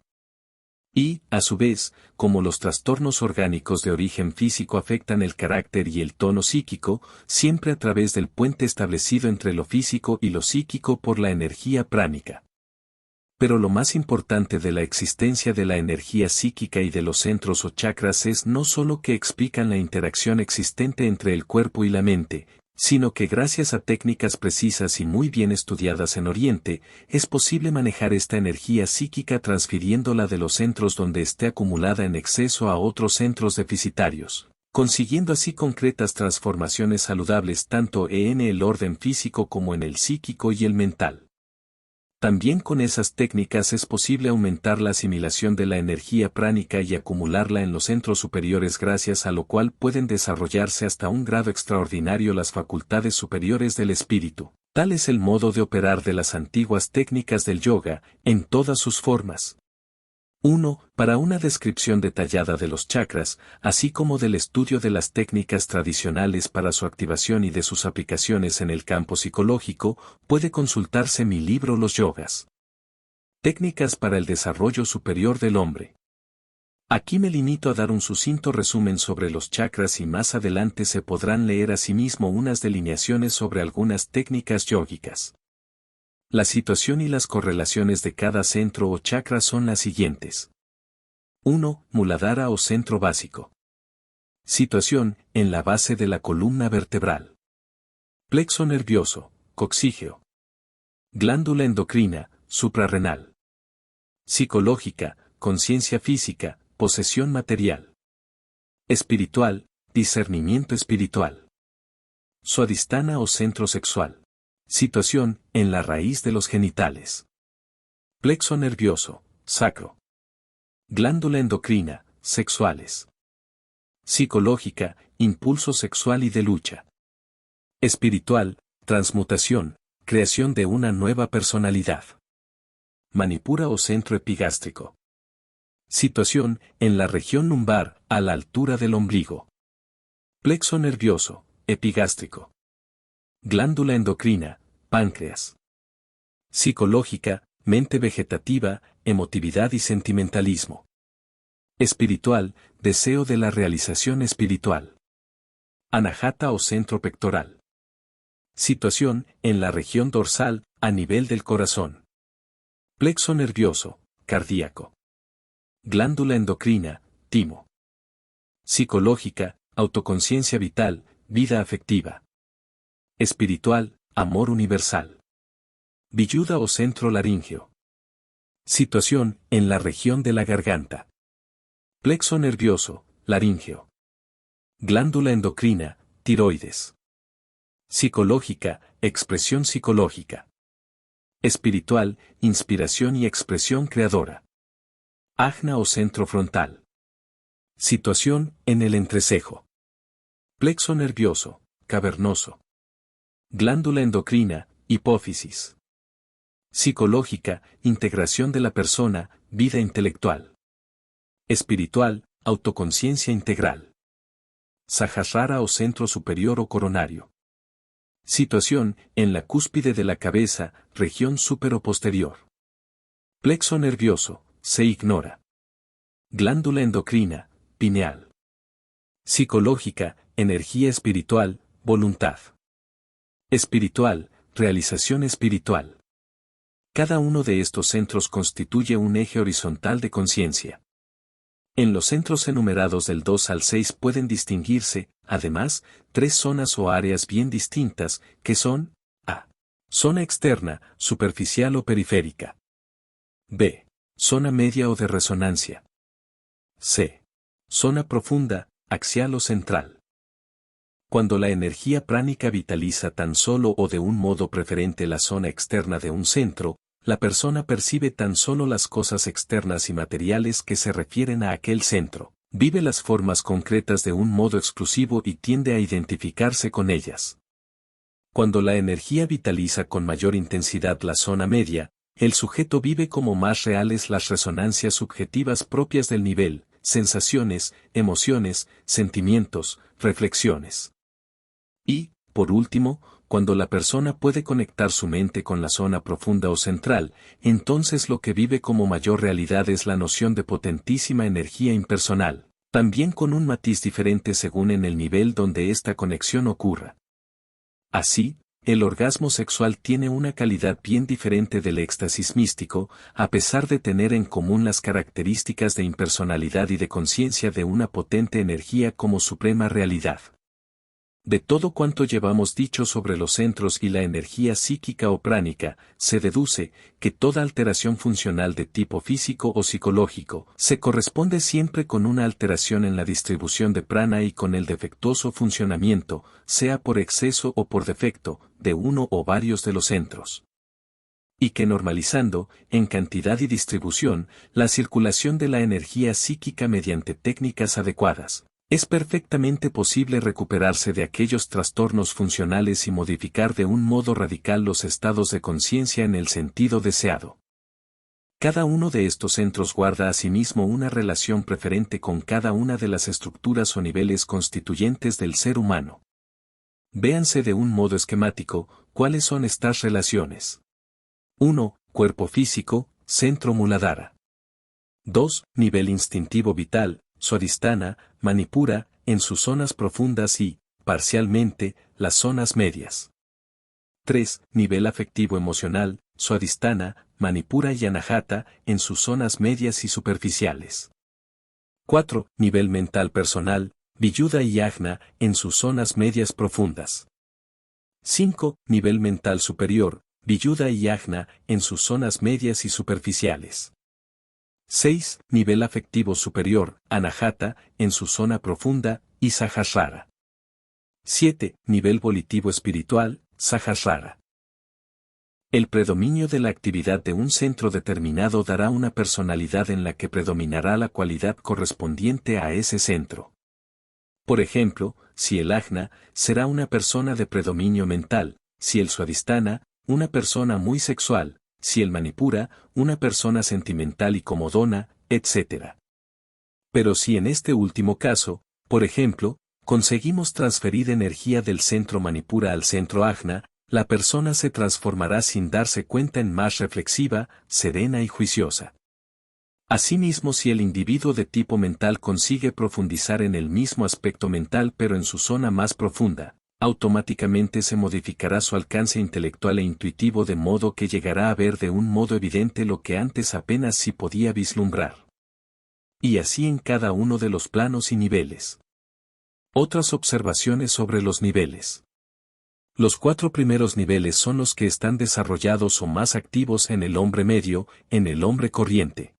Y, a su vez, como los trastornos orgánicos de origen físico afectan el carácter y el tono psíquico, siempre a través del puente establecido entre lo físico y lo psíquico por la energía pránica. Pero lo más importante de la existencia de la energía psíquica y de los centros o chakras es no solo que explican la interacción existente entre el cuerpo y la mente, sino que gracias a técnicas precisas y muy bien estudiadas en Oriente, es posible manejar esta energía psíquica transfiriéndola de los centros donde esté acumulada en exceso a otros centros deficitarios, consiguiendo así concretas transformaciones saludables tanto en el orden físico como en el psíquico y el mental. También con esas técnicas es posible aumentar la asimilación de la energía pránica y acumularla en los centros superiores, gracias a lo cual pueden desarrollarse hasta un grado extraordinario las facultades superiores del espíritu. Tal es el modo de operar de las antiguas técnicas del yoga, en todas sus formas. 1. Para una descripción detallada de los chakras, así como del estudio de las técnicas tradicionales para su activación y de sus aplicaciones en el campo psicológico, puede consultarse mi libro Los Yogas. Técnicas para el desarrollo superior del hombre. Aquí me limito a dar un sucinto resumen sobre los chakras y más adelante se podrán leer asimismo unas delineaciones sobre algunas técnicas yógicas. La situación y las correlaciones de cada centro o chakra son las siguientes. 1. Muladhara o centro básico. Situación, en la base de la columna vertebral. Plexo nervioso, coxígeo. Glándula endocrina, suprarrenal. Psicológica, conciencia física, posesión material. Espiritual, discernimiento espiritual. Suadhisthana o centro sexual. Situación, en la raíz de los genitales. Plexo nervioso, sacro. Glándula endocrina, sexuales. Psicológica, impulso sexual y de lucha. Espiritual, transmutación, creación de una nueva personalidad. Manipura o centro epigástrico. Situación, en la región lumbar, a la altura del ombligo. Plexo nervioso, epigástrico. Glándula endocrina, páncreas. Psicológica, mente vegetativa, emotividad y sentimentalismo. Espiritual, deseo de la realización espiritual. Anahata o centro pectoral. Situación, en la región dorsal, a nivel del corazón. Plexo nervioso, cardíaco. Glándula endocrina, timo. Psicológica, autoconciencia vital, vida afectiva. Espiritual, amor universal. Villuda o centro laríngeo. Situación, en la región de la garganta. Plexo nervioso, laríngeo. Glándula endocrina, tiroides. Psicológica, expresión psicológica. Espiritual, inspiración y expresión creadora. Ajna o centro frontal. Situación, en el entrecejo. Plexo nervioso, cavernoso. Glándula endocrina, hipófisis. Psicológica, integración de la persona, vida intelectual. Espiritual, autoconciencia integral. Sahasrara o centro superior o coronario. Situación, en la cúspide de la cabeza, región supero-posterior. Plexo nervioso, se ignora. Glándula endocrina, pineal. Psicológica, energía espiritual, voluntad. Espiritual, realización espiritual. Cada uno de estos centros constituye un eje horizontal de conciencia. En los centros enumerados del 2 al 6 pueden distinguirse, además, 3 zonas o áreas bien distintas, que son a. Zona externa, superficial o periférica. b. Zona media o de resonancia. c. Zona profunda, axial o central. Cuando la energía pránica vitaliza tan solo o de un modo preferente la zona externa de un centro, la persona percibe tan solo las cosas externas y materiales que se refieren a aquel centro, vive las formas concretas de un modo exclusivo y tiende a identificarse con ellas. Cuando la energía vitaliza con mayor intensidad la zona media, el sujeto vive como más reales las resonancias subjetivas propias del nivel, sensaciones, emociones, sentimientos, reflexiones. Y, por último, cuando la persona puede conectar su mente con la zona profunda o central, entonces lo que vive como mayor realidad es la noción de potentísima energía impersonal, también con un matiz diferente según en el nivel donde esta conexión ocurra. Así, el orgasmo sexual tiene una calidad bien diferente del éxtasis místico, a pesar de tener en común las características de impersonalidad y de conciencia de una potente energía como suprema realidad. De todo cuanto llevamos dicho sobre los centros y la energía psíquica o pránica, se deduce que toda alteración funcional de tipo físico o psicológico se corresponde siempre con una alteración en la distribución de prana y con el defectuoso funcionamiento, sea por exceso o por defecto, de uno o varios de los centros. Y que normalizando, en cantidad y distribución, la circulación de la energía psíquica mediante técnicas adecuadas, es perfectamente posible recuperarse de aquellos trastornos funcionales y modificar de un modo radical los estados de conciencia en el sentido deseado. Cada uno de estos centros guarda asimismo una relación preferente con cada una de las estructuras o niveles constituyentes del ser humano. Véanse de un modo esquemático, ¿cuáles son estas relaciones? 1. Cuerpo físico, centro Muladhara. 2. Nivel instintivo vital, Swadhisthana, Manipura, en sus zonas profundas y, parcialmente, las zonas medias. 3. Nivel afectivo emocional, Swadhisthana, Manipura y Anahata, en sus zonas medias y superficiales. 4. Nivel mental personal, Viyuddha y Ajna, en sus zonas medias profundas. 5. Nivel mental superior, Viyuddha y Ajna, en sus zonas medias y superficiales. 6. Nivel afectivo superior, Anahata, en su zona profunda, y Sahasrara. 7. Nivel volitivo espiritual, Sahasrara. El predominio de la actividad de un centro determinado dará una personalidad en la que predominará la cualidad correspondiente a ese centro. Por ejemplo, si el Ajna, será una persona de predominio mental, si el Swadhisthana, una persona muy sexual, si el Manipura, una persona sentimental y comodona, etc. Pero si en este último caso, por ejemplo, conseguimos transferir energía del centro Manipura al centro Ajna, la persona se transformará sin darse cuenta en más reflexiva, serena y juiciosa. Asimismo, si el individuo de tipo mental consigue profundizar en el mismo aspecto mental pero en su zona más profunda, automáticamente se modificará su alcance intelectual e intuitivo de modo que llegará a ver de un modo evidente lo que antes apenas sí podía vislumbrar. Y así en cada uno de los planos y niveles. Otras observaciones sobre los niveles. Los 4 primeros niveles son los que están desarrollados o más activos en el hombre medio, en el hombre corriente.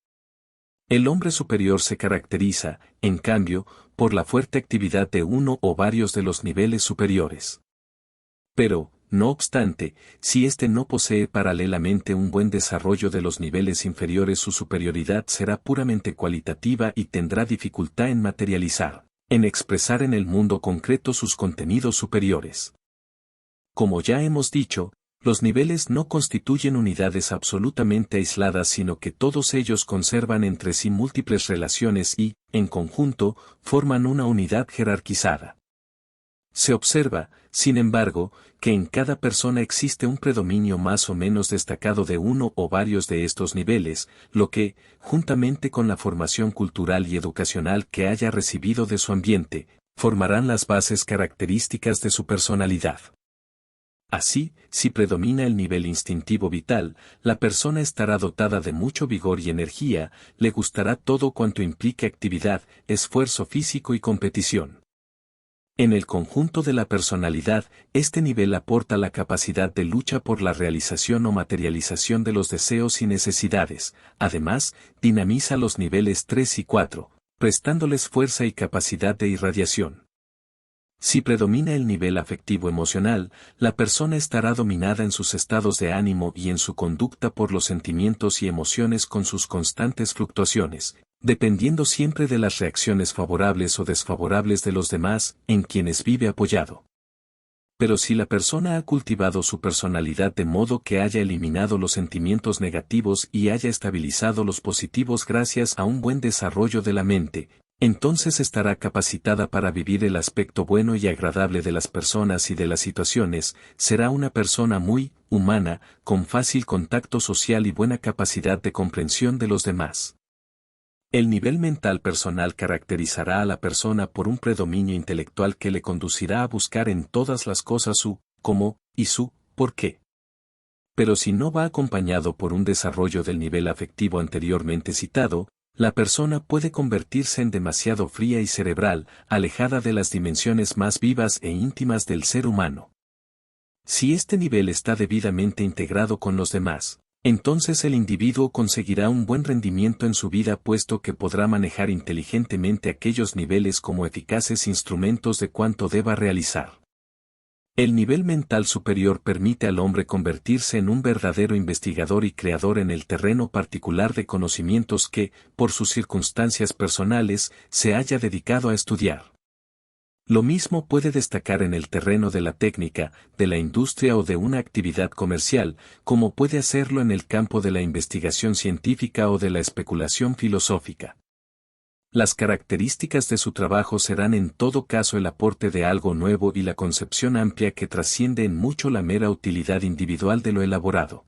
El hombre superior se caracteriza, en cambio, por la fuerte actividad de uno o varios de los niveles superiores. Pero, no obstante, si éste no posee paralelamente un buen desarrollo de los niveles inferiores, su superioridad será puramente cualitativa y tendrá dificultad en materializar, en expresar en el mundo concreto sus contenidos superiores. Como ya hemos dicho, los niveles no constituyen unidades absolutamente aisladas, sino que todos ellos conservan entre sí múltiples relaciones y, en conjunto, forman una unidad jerarquizada. Se observa, sin embargo, que en cada persona existe un predominio más o menos destacado de uno o varios de estos niveles, lo que, juntamente con la formación cultural y educacional que haya recibido de su ambiente, formarán las bases características de su personalidad. Así, si predomina el nivel instintivo vital, la persona estará dotada de mucho vigor y energía, le gustará todo cuanto implique actividad, esfuerzo físico y competición. En el conjunto de la personalidad, este nivel aporta la capacidad de lucha por la realización o materialización de los deseos y necesidades, además, dinamiza los niveles 3 y 4, prestándoles fuerza y capacidad de irradiación. Si predomina el nivel afectivo emocional, la persona estará dominada en sus estados de ánimo y en su conducta por los sentimientos y emociones con sus constantes fluctuaciones, dependiendo siempre de las reacciones favorables o desfavorables de los demás, en quienes vive apoyado. Pero si la persona ha cultivado su personalidad de modo que haya eliminado los sentimientos negativos y haya estabilizado los positivos gracias a un buen desarrollo de la mente, entonces estará capacitada para vivir el aspecto bueno y agradable de las personas y de las situaciones, será una persona muy humana, con fácil contacto social y buena capacidad de comprensión de los demás. El nivel mental personal caracterizará a la persona por un predominio intelectual que le conducirá a buscar en todas las cosas su, como, y su ¿por qué? Pero si no va acompañado por un desarrollo del nivel afectivo anteriormente citado, la persona puede convertirse en demasiado fría y cerebral, alejada de las dimensiones más vivas e íntimas del ser humano. Si este nivel está debidamente integrado con los demás, entonces el individuo conseguirá un buen rendimiento en su vida puesto que podrá manejar inteligentemente aquellos niveles como eficaces instrumentos de cuanto deba realizar. El nivel mental superior permite al hombre convertirse en un verdadero investigador y creador en el terreno particular de conocimientos que, por sus circunstancias personales, se haya dedicado a estudiar. Lo mismo puede destacar en el terreno de la técnica, de la industria o de una actividad comercial, como puede hacerlo en el campo de la investigación científica o de la especulación filosófica. Las características de su trabajo serán en todo caso el aporte de algo nuevo y la concepción amplia que trasciende en mucho la mera utilidad individual de lo elaborado.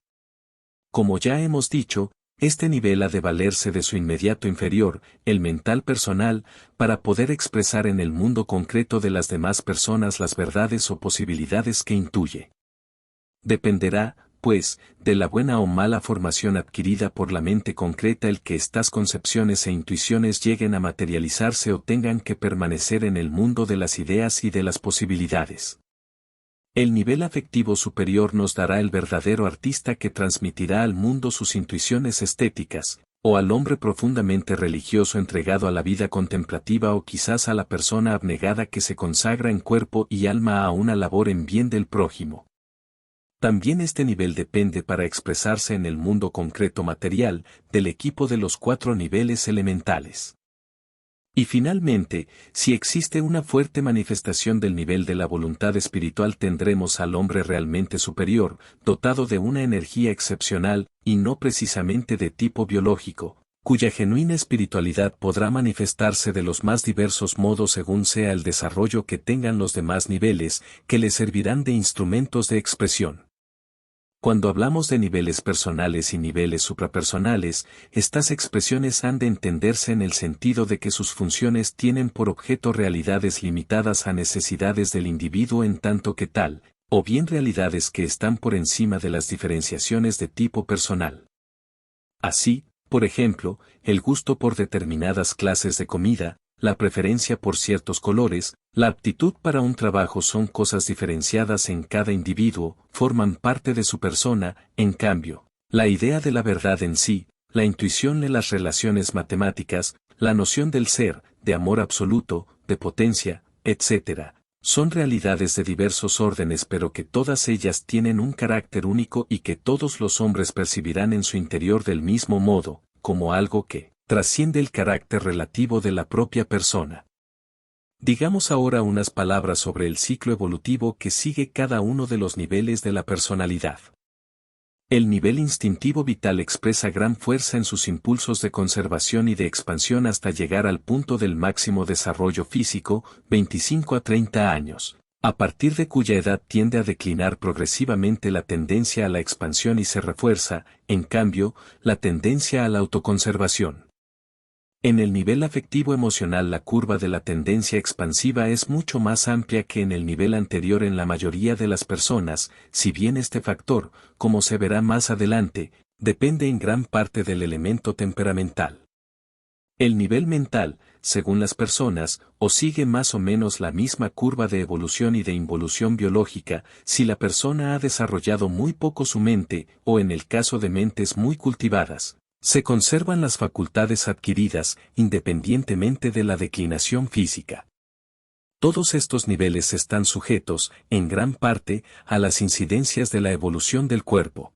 Como ya hemos dicho, este nivel ha de valerse de su inmediato inferior, el mental personal, para poder expresar en el mundo concreto de las demás personas las verdades o posibilidades que intuye. Dependerá, pues, de la buena o mala formación adquirida por la mente concreta el que estas concepciones e intuiciones lleguen a materializarse o tengan que permanecer en el mundo de las ideas y de las posibilidades. El nivel afectivo superior nos dará el verdadero artista que transmitirá al mundo sus intuiciones estéticas, o al hombre profundamente religioso entregado a la vida contemplativa o quizás a la persona abnegada que se consagra en cuerpo y alma a una labor en bien del prójimo. También este nivel depende para expresarse en el mundo concreto material, del equipo de los 4 niveles elementales. Y finalmente, si existe una fuerte manifestación del nivel de la voluntad espiritual tendremos al hombre realmente superior, dotado de una energía excepcional, y no precisamente de tipo biológico, cuya genuina espiritualidad podrá manifestarse de los más diversos modos según sea el desarrollo que tengan los demás niveles, que le servirán de instrumentos de expresión. Cuando hablamos de niveles personales y niveles suprapersonales, estas expresiones han de entenderse en el sentido de que sus funciones tienen por objeto realidades limitadas a necesidades del individuo en tanto que tal, o bien realidades que están por encima de las diferenciaciones de tipo personal. Así, por ejemplo, el gusto por determinadas clases de comida, la preferencia por ciertos colores, la aptitud para un trabajo son cosas diferenciadas en cada individuo, forman parte de su persona, en cambio, la idea de la verdad en sí, la intuición de las relaciones matemáticas, la noción del ser, de amor absoluto, de potencia, etc., son realidades de diversos órdenes pero que todas ellas tienen un carácter único y que todos los hombres percibirán en su interior del mismo modo, como algo que trasciende el carácter relativo de la propia persona. Digamos ahora unas palabras sobre el ciclo evolutivo que sigue cada uno de los niveles de la personalidad. El nivel instintivo vital expresa gran fuerza en sus impulsos de conservación y de expansión hasta llegar al punto del máximo desarrollo físico, 25 a 30 años, a partir de cuya edad tiende a declinar progresivamente la tendencia a la expansión y se refuerza, en cambio, la tendencia a la autoconservación. En el nivel afectivo emocional la curva de la tendencia expansiva es mucho más amplia que en el nivel anterior en la mayoría de las personas, si bien este factor, como se verá más adelante, depende en gran parte del elemento temperamental. El nivel mental, según las personas, o sigue más o menos la misma curva de evolución y de involución biológica, si la persona ha desarrollado muy poco su mente, o en el caso de mentes muy cultivadas, se conservan las facultades adquiridas, independientemente de la declinación física. Todos estos niveles están sujetos, en gran parte, a las incidencias de la evolución del cuerpo.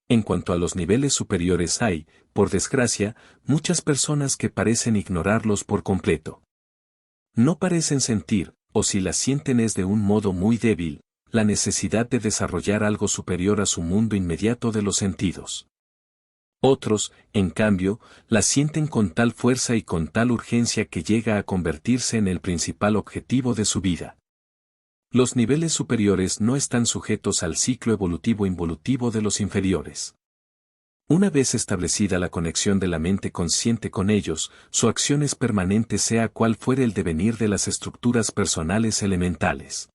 En cuanto a los niveles superiores hay, por desgracia, muchas personas que parecen ignorarlos por completo. No parecen sentir, o si las sienten es de un modo muy débil, la necesidad de desarrollar algo superior a su mundo inmediato de los sentidos. Otros, en cambio, las sienten con tal fuerza y con tal urgencia que llega a convertirse en el principal objetivo de su vida. Los niveles superiores no están sujetos al ciclo evolutivo-involutivo de los inferiores. Una vez establecida la conexión de la mente consciente con ellos, su acción es permanente sea cual fuere el devenir de las estructuras personales elementales.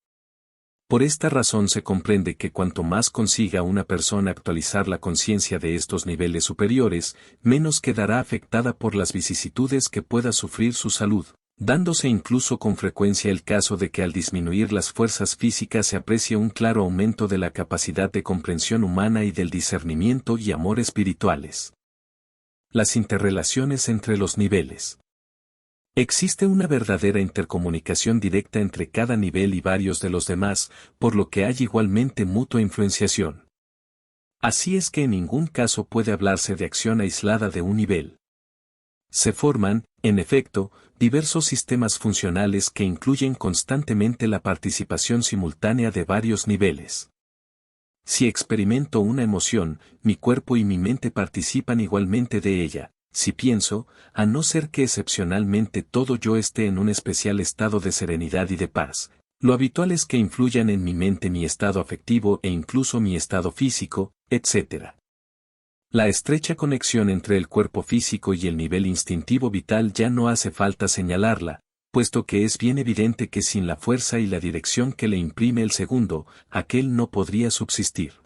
Por esta razón se comprende que cuanto más consiga una persona actualizar la conciencia de estos niveles superiores, menos quedará afectada por las vicisitudes que pueda sufrir su salud, dándose incluso con frecuencia el caso de que al disminuir las fuerzas físicas se aprecie un claro aumento de la capacidad de comprensión humana y del discernimiento y amor espirituales. Las interrelaciones entre los niveles. Existe una verdadera intercomunicación directa entre cada nivel y varios de los demás, por lo que hay igualmente mutua influenciación. Así es que en ningún caso puede hablarse de acción aislada de un nivel. Se forman, en efecto, diversos sistemas funcionales que incluyen constantemente la participación simultánea de varios niveles. Si experimento una emoción, mi cuerpo y mi mente participan igualmente de ella. Si pienso, a no ser que excepcionalmente todo yo esté en un especial estado de serenidad y de paz, lo habitual es que influyan en mi mente mi estado afectivo e incluso mi estado físico, etc. La estrecha conexión entre el cuerpo físico y el nivel instintivo vital ya no hace falta señalarla, puesto que es bien evidente que sin la fuerza y la dirección que le imprime el segundo, aquel no podría subsistir.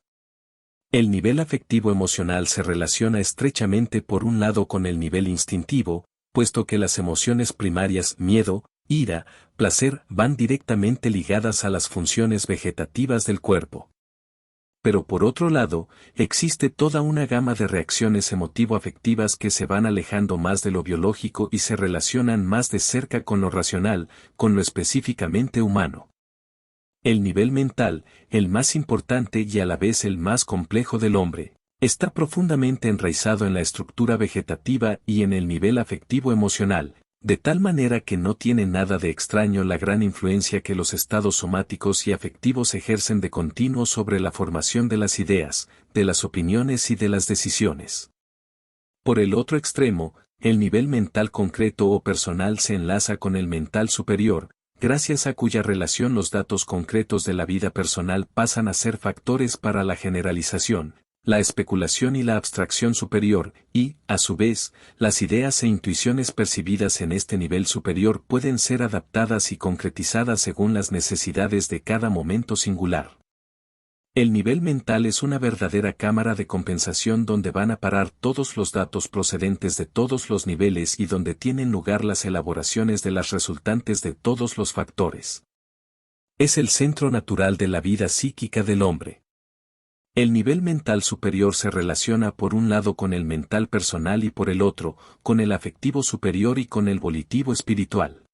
El nivel afectivo emocional se relaciona estrechamente por un lado con el nivel instintivo, puesto que las emociones primarias miedo, ira, placer van directamente ligadas a las funciones vegetativas del cuerpo. Pero por otro lado, existe toda una gama de reacciones emotivo-afectivas que se van alejando más de lo biológico y se relacionan más de cerca con lo racional, con lo específicamente humano. El nivel mental, el más importante y a la vez el más complejo del hombre, está profundamente enraizado en la estructura vegetativa y en el nivel afectivo emocional, de tal manera que no tiene nada de extraño la gran influencia que los estados somáticos y afectivos ejercen de continuo sobre la formación de las ideas, de las opiniones y de las decisiones. Por el otro extremo, el nivel mental concreto o personal se enlaza con el mental superior, gracias a cuya relación los datos concretos de la vida personal pasan a ser factores para la generalización, la especulación y la abstracción superior, y, a su vez, las ideas e intuiciones percibidas en este nivel superior pueden ser adaptadas y concretizadas según las necesidades de cada momento singular. El nivel mental es una verdadera cámara de compensación donde van a parar todos los datos procedentes de todos los niveles y donde tienen lugar las elaboraciones de las resultantes de todos los factores. Es el centro natural de la vida psíquica del hombre. El nivel mental superior se relaciona por un lado con el mental personal y por el otro, con el afectivo superior y con el volitivo espiritual.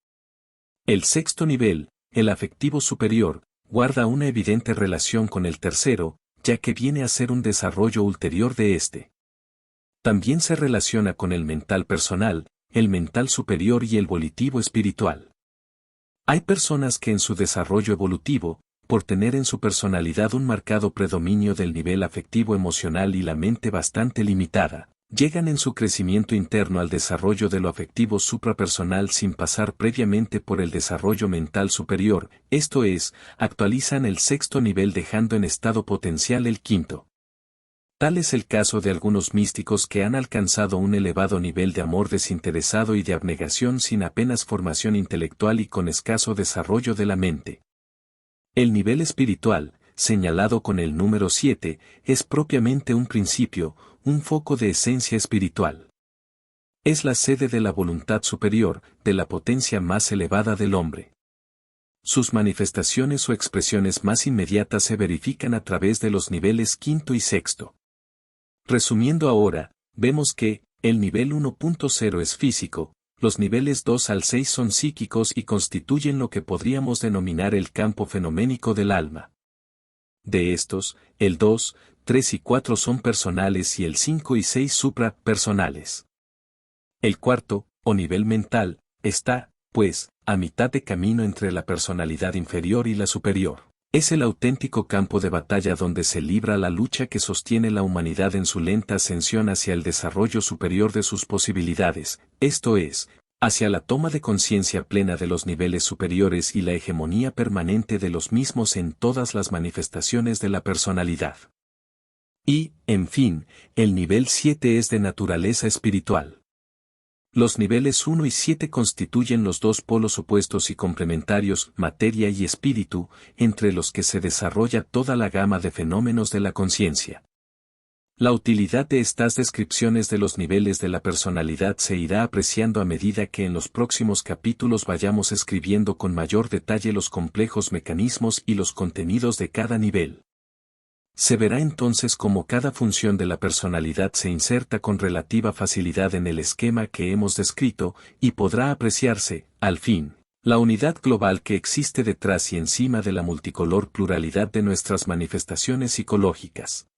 El sexto nivel, el afectivo superior, guarda una evidente relación con el tercero, ya que viene a ser un desarrollo ulterior de este. También se relaciona con el mental personal, el mental superior y el volitivo espiritual. Hay personas que en su desarrollo evolutivo, por tener en su personalidad un marcado predominio del nivel afectivo emocional y la mente bastante limitada, llegan en su crecimiento interno al desarrollo de lo afectivo suprapersonal sin pasar previamente por el desarrollo mental superior, esto es, actualizan el sexto nivel dejando en estado potencial el quinto. Tal es el caso de algunos místicos que han alcanzado un elevado nivel de amor desinteresado y de abnegación sin apenas formación intelectual y con escaso desarrollo de la mente. El nivel espiritual, señalado con el número 7, es propiamente un principio, un foco de esencia espiritual. Es la sede de la voluntad superior, de la potencia más elevada del hombre. Sus manifestaciones o expresiones más inmediatas se verifican a través de los niveles quinto y sexto. Resumiendo ahora, vemos que, el nivel 1.0 es físico, los niveles 2 al 6 son psíquicos y constituyen lo que podríamos denominar el campo fenoménico del alma. De estos, el 2, 3 y 4 son personales y el 5 y 6 suprapersonales. El cuarto, o nivel mental, está, pues, a mitad de camino entre la personalidad inferior y la superior. Es el auténtico campo de batalla donde se libra la lucha que sostiene la humanidad en su lenta ascensión hacia el desarrollo superior de sus posibilidades, esto es, hacia la toma de conciencia plena de los niveles superiores y la hegemonía permanente de los mismos en todas las manifestaciones de la personalidad. Y, en fin, el nivel 7 es de naturaleza espiritual. Los niveles 1 y 7 constituyen los dos polos opuestos y complementarios, materia y espíritu, entre los que se desarrolla toda la gama de fenómenos de la conciencia. La utilidad de estas descripciones de los niveles de la personalidad se irá apreciando a medida que en los próximos capítulos vayamos escribiendo con mayor detalle los complejos mecanismos y los contenidos de cada nivel. Se verá entonces cómo cada función de la personalidad se inserta con relativa facilidad en el esquema que hemos descrito, y podrá apreciarse, al fin, la unidad global que existe detrás y encima de la multicolor pluralidad de nuestras manifestaciones psicológicas.